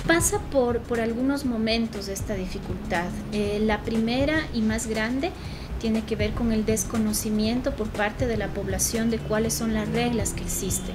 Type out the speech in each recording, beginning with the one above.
Pasa por algunos momentos de esta dificultad. La primera y más grande tiene que ver con el desconocimiento por parte de la población de cuáles son las reglas que existen.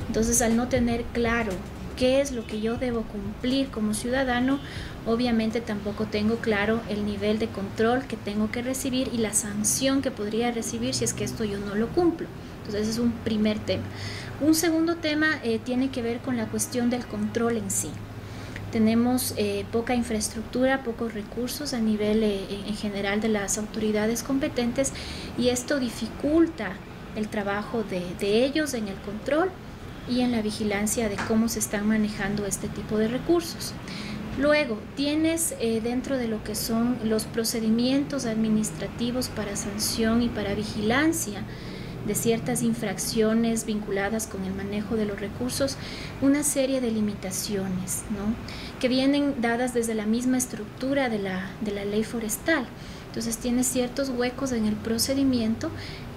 Entonces, al no tener claro qué es lo que yo debo cumplir como ciudadano, obviamente tampoco tengo claro el nivel de control que tengo que recibir y la sanción que podría recibir si es que esto yo no lo cumplo. Entonces, ese es un primer tema. Un segundo tema tiene que ver con la cuestión del control en sí. Tenemos poca infraestructura, pocos recursos a nivel en general de las autoridades competentes, y esto dificulta el trabajo de ellos en el control y en la vigilancia de cómo se están manejando este tipo de recursos. Luego, tienes dentro de lo que son los procedimientos administrativos para sanción y para vigilancia de ciertas infracciones vinculadas con el manejo de los recursos, una serie de limitaciones, ¿no?, que vienen dadas desde la misma estructura de la ley forestal. Entonces tiene ciertos huecos en el procedimiento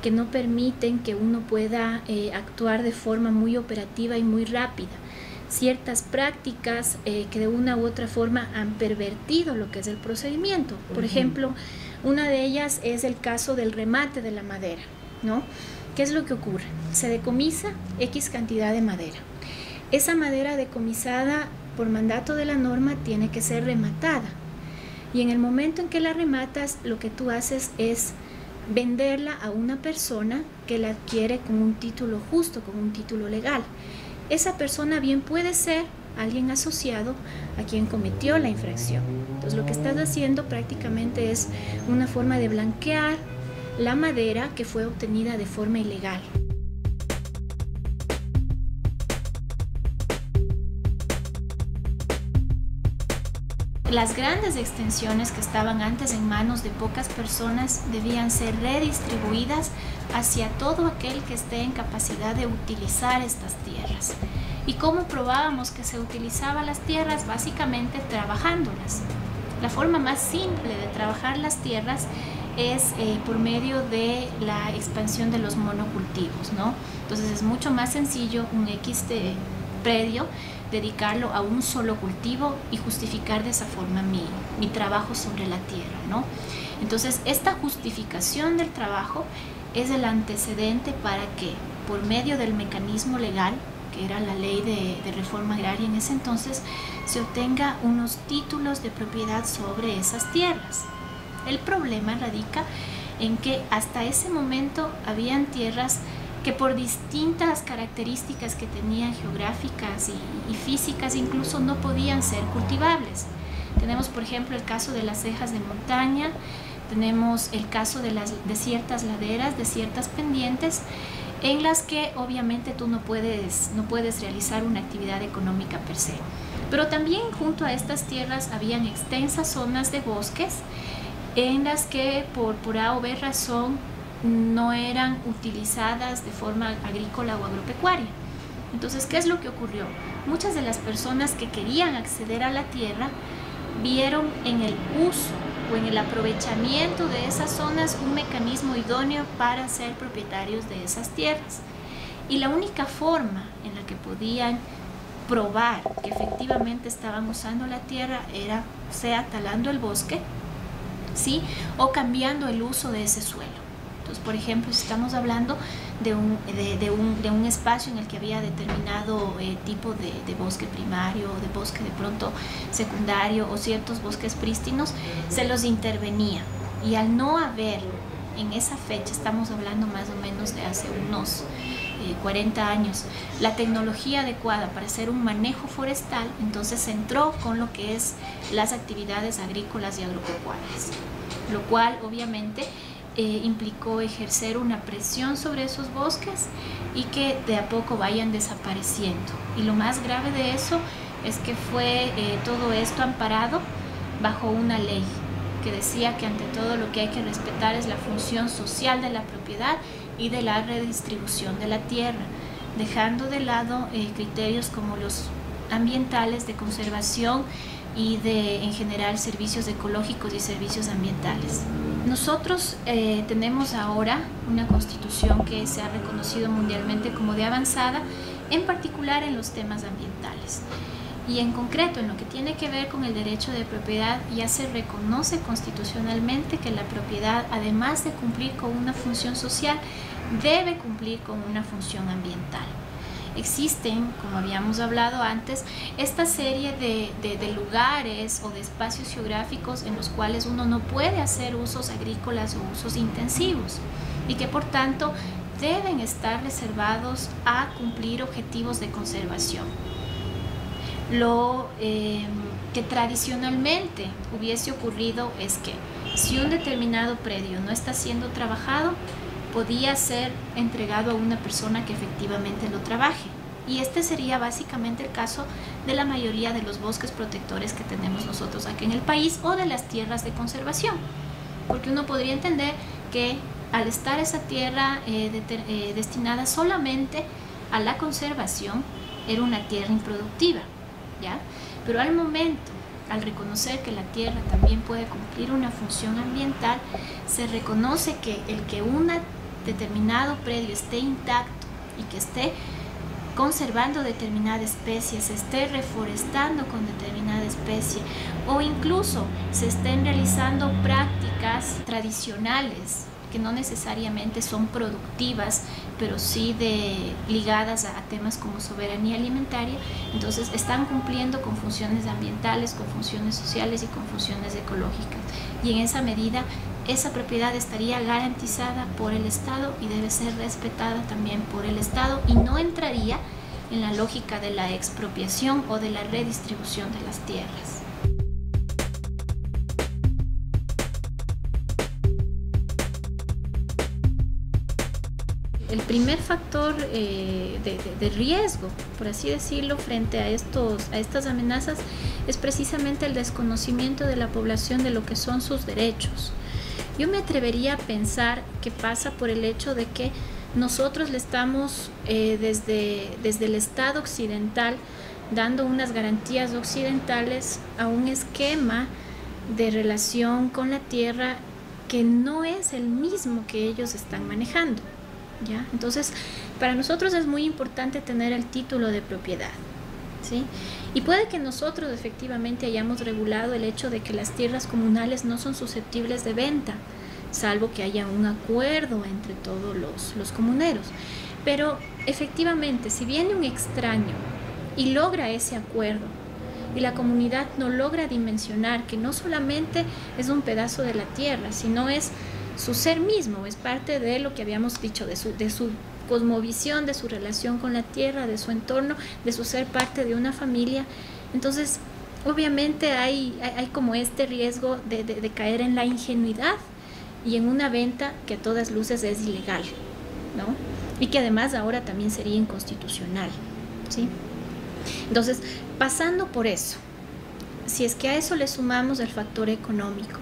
que no permiten que uno pueda actuar de forma muy operativa y muy rápida. Ciertas prácticas que de una u otra forma han pervertido lo que es el procedimiento. Por ejemplo, una de ellas es el caso del remate de la madera, ¿no? ¿Qué es lo que ocurre? Se decomisa X cantidad de madera. Esa madera decomisada por mandato de la norma tiene que ser rematada. Y en el momento en que la rematas, lo que tú haces es venderla a una persona que la adquiere con un título justo, con un título legal. Esa persona bien puede ser alguien asociado a quien cometió la infracción. Entonces, lo que estás haciendo prácticamente es una forma de blanquear la madera que fue obtenida de forma ilegal. Las grandes extensiones que estaban antes en manos de pocas personas debían ser redistribuidas hacia todo aquel que esté en capacidad de utilizar estas tierras. ¿Y cómo probábamos que se utilizaban las tierras? Básicamente trabajándolas. La forma más simple de trabajar las tierras es por medio de la expansión de los monocultivos, ¿no? Entonces es mucho más sencillo un X de predio dedicarlo a un solo cultivo y justificar de esa forma mi trabajo sobre la tierra, ¿no? Entonces, esta justificación del trabajo es el antecedente para que, por medio del mecanismo legal, que era la ley de reforma agraria en ese entonces, se obtenga unos títulos de propiedad sobre esas tierras. El problema radica en que hasta ese momento habían tierras que por distintas características que tenían geográficas y físicas incluso no podían ser cultivables. Tenemos, por ejemplo, el caso de las cejas de montaña, tenemos el caso de ciertas laderas, de ciertas pendientes, en las que obviamente tú no puedes realizar una actividad económica per se. Pero también junto a estas tierras habían extensas zonas de bosques en las que por A o B razón no eran utilizadas de forma agrícola o agropecuaria. Entonces, ¿qué es lo que ocurrió? Muchas de las personas que querían acceder a la tierra vieron en el uso o en el aprovechamiento de esas zonas un mecanismo idóneo para ser propietarios de esas tierras. Y la única forma en la que podían probar que efectivamente estaban usando la tierra era sea talando el bosque, ¿sí?, o cambiando el uso de ese suelo. Entonces, por ejemplo, si estamos hablando de un espacio en el que había determinado tipo de bosque primario, de bosque de pronto secundario o ciertos bosques prístinos, se los intervenía. Y al no haber en esa fecha, estamos hablando más o menos de hace unos 40 años, la tecnología adecuada para hacer un manejo forestal, entonces se entró con lo que es las actividades agrícolas y agropecuarias, lo cual obviamente implicó ejercer una presión sobre esos bosques y que de a poco vayan desapareciendo. Y lo más grave de eso es que fue todo esto amparado bajo una ley que decía que ante todo lo que hay que respetar es la función social de la propiedad y de la redistribución de la tierra, dejando de lado criterios como los ambientales, de conservación y de, en general, servicios ecológicos y servicios ambientales. Nosotros tenemos ahora una constitución que se ha reconocido mundialmente como de avanzada, en particular en los temas ambientales. Y en concreto, en lo que tiene que ver con el derecho de propiedad, ya se reconoce constitucionalmente que la propiedad, además de cumplir con una función social, debe cumplir con una función ambiental. Existen, como habíamos hablado antes, esta serie de lugares o de espacios geográficos en los cuales uno no puede hacer usos agrícolas o usos intensivos y que por tanto deben estar reservados a cumplir objetivos de conservación. Lo que tradicionalmente hubiese ocurrido es que si un determinado predio no está siendo trabajado, podía ser entregado a una persona que efectivamente lo trabaje. Y este sería básicamente el caso de la mayoría de los bosques protectores que tenemos nosotros aquí en el país o de las tierras de conservación. Porque uno podría entender que al estar esa tierra destinada solamente a la conservación, era una tierra improductiva, ¿ya? Pero al momento, al reconocer que la tierra también puede cumplir una función ambiental, se reconoce que el que un determinado predio esté intacto y que esté conservando determinada especie, se esté reforestando con determinada especie o incluso se estén realizando prácticas tradicionales que no necesariamente son productivas, pero sí ligadas a temas como soberanía alimentaria, entonces están cumpliendo con funciones ambientales, con funciones sociales y con funciones ecológicas. Y en esa medida, esa propiedad estaría garantizada por el Estado y debe ser respetada también por el Estado y no entraría en la lógica de la expropiación o de la redistribución de las tierras. El primer factor de riesgo, por así decirlo, frente a estas amenazas es precisamente el desconocimiento de la población de lo que son sus derechos. Yo me atrevería a pensar que pasa por el hecho de que nosotros le estamos desde el Estado occidental dando unas garantías occidentales a un esquema de relación con la tierra que no es el mismo que ellos están manejando, ¿ya? Entonces, para nosotros es muy importante tener el título de propiedad, ¿sí? Y puede que nosotros efectivamente hayamos regulado el hecho de que las tierras comunales no son susceptibles de venta, salvo que haya un acuerdo entre todos los comuneros. Pero efectivamente, si viene un extraño y logra ese acuerdo y la comunidad no logra dimensionar que no solamente es un pedazo de la tierra, sino es su ser mismo, es parte de lo que habíamos dicho, de su cosmovisión, de su relación con la tierra, de su entorno, de su ser parte de una familia, entonces obviamente hay como este riesgo de caer en la ingenuidad y en una venta que a todas luces es ilegal, ¿no? Y que además ahora también sería inconstitucional, ¿sí? Entonces, pasando por eso, si es que a eso le sumamos el factor económico,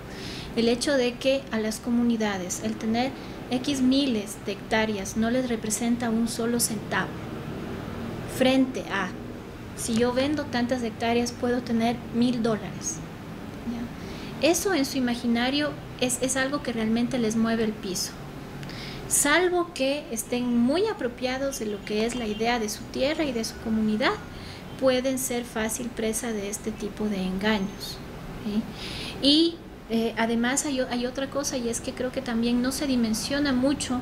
el hecho de que a las comunidades el tener X miles de hectáreas no les representa un solo centavo, frente a, si yo vendo tantas hectáreas puedo tener $1000, ¿ya? Eso en su imaginario es algo que realmente les mueve el piso, salvo que estén muy apropiados de lo que es la idea de su tierra y de su comunidad, pueden ser fácil presa de este tipo de engaños, ¿sí? Y además hay otra cosa, y es que creo que también no se dimensiona mucho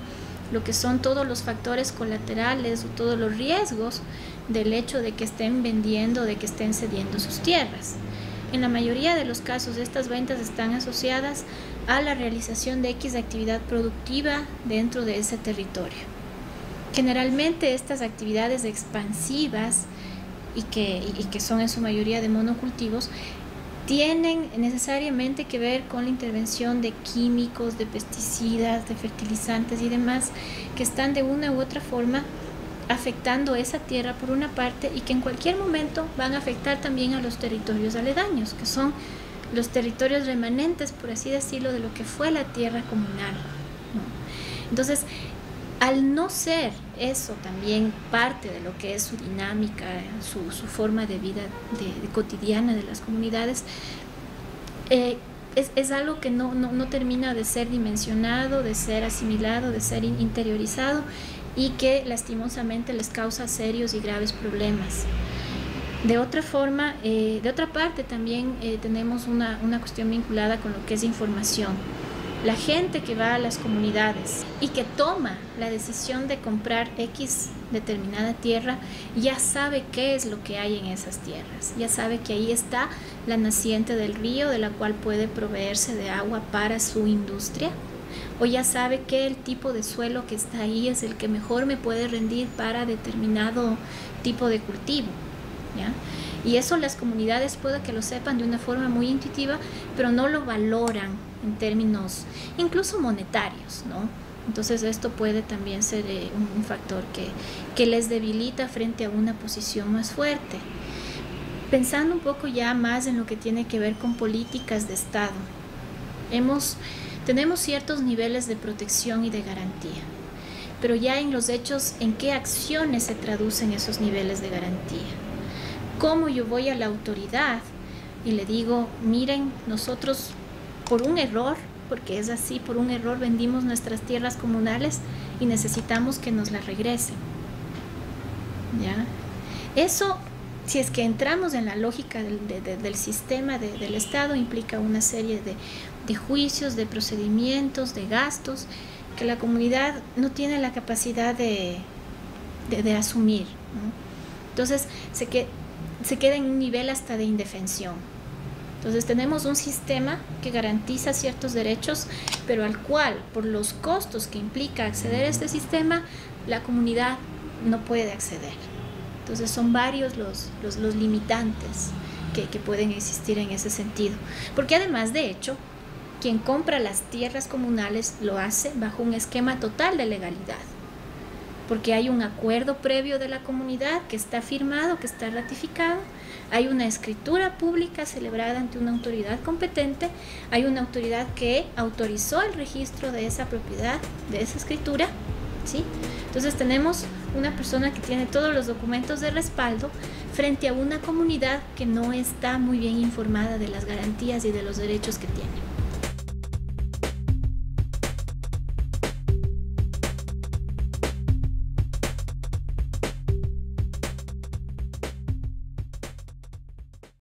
lo que son todos los factores colaterales o todos los riesgos del hecho de que estén vendiendo, de que estén cediendo sus tierras. En la mayoría de los casos, estas ventas están asociadas a la realización de X actividad productiva dentro de ese territorio. Generalmente estas actividades expansivas y que son en su mayoría de monocultivos, tienen necesariamente que ver con la intervención de químicos, de pesticidas, de fertilizantes y demás, que están de una u otra forma afectando esa tierra por una parte y que en cualquier momento van a afectar también a los territorios aledaños, que son los territorios remanentes, por así decirlo, de lo que fue la tierra comunal, ¿no? Entonces, al no ser eso también parte de lo que es su dinámica, su forma de vida cotidiana de las comunidades, es algo que no termina de ser dimensionado, de ser asimilado, de ser interiorizado, y que lastimosamente les causa serios y graves problemas. De otra forma, de otra parte también tenemos una cuestión vinculada con lo que es información. La gente que va a las comunidades y que toma la decisión de comprar X determinada tierra ya sabe qué es lo que hay en esas tierras, ya sabe que ahí está la naciente del río de la cual puede proveerse de agua para su industria, o ya sabe que el tipo de suelo que está ahí es el que mejor me puede rendir para determinado tipo de cultivo, ¿ya? Y eso las comunidades puede que lo sepan de una forma muy intuitiva, pero no lo valoran en términos incluso monetarios, ¿no? Entonces esto puede también ser un factor que les debilita frente a una posición más fuerte. Pensando un poco ya más en lo que tiene que ver con políticas de Estado, tenemos ciertos niveles de protección y de garantía, pero ya en los hechos, ¿en qué acciones se traducen esos niveles de garantía? ¿Cómo yo voy a la autoridad y le digo, miren, nosotros por un error, porque es así, por un error vendimos nuestras tierras comunales y necesitamos que nos las regresen? ¿Ya? Eso, si es que entramos en la lógica del sistema del Estado, implica una serie de juicios, de procedimientos, de gastos, que la comunidad no tiene la capacidad de asumir, ¿no? Entonces, se queda en un nivel hasta de indefensión. Entonces tenemos un sistema que garantiza ciertos derechos, pero al cual, por los costos que implica acceder a este sistema, la comunidad no puede acceder. Entonces son varios los limitantes que pueden existir en ese sentido. Porque además, de hecho, quien compra las tierras comunales lo hace bajo un esquema total de legalidad, porque hay un acuerdo previo de la comunidad que está firmado, que está ratificado, hay una escritura pública celebrada ante una autoridad competente, hay una autoridad que autorizó el registro de esa propiedad, de esa escritura, ¿sí? Entonces tenemos una persona que tiene todos los documentos de respaldo frente a una comunidad que no está muy bien informada de las garantías y de los derechos que tiene.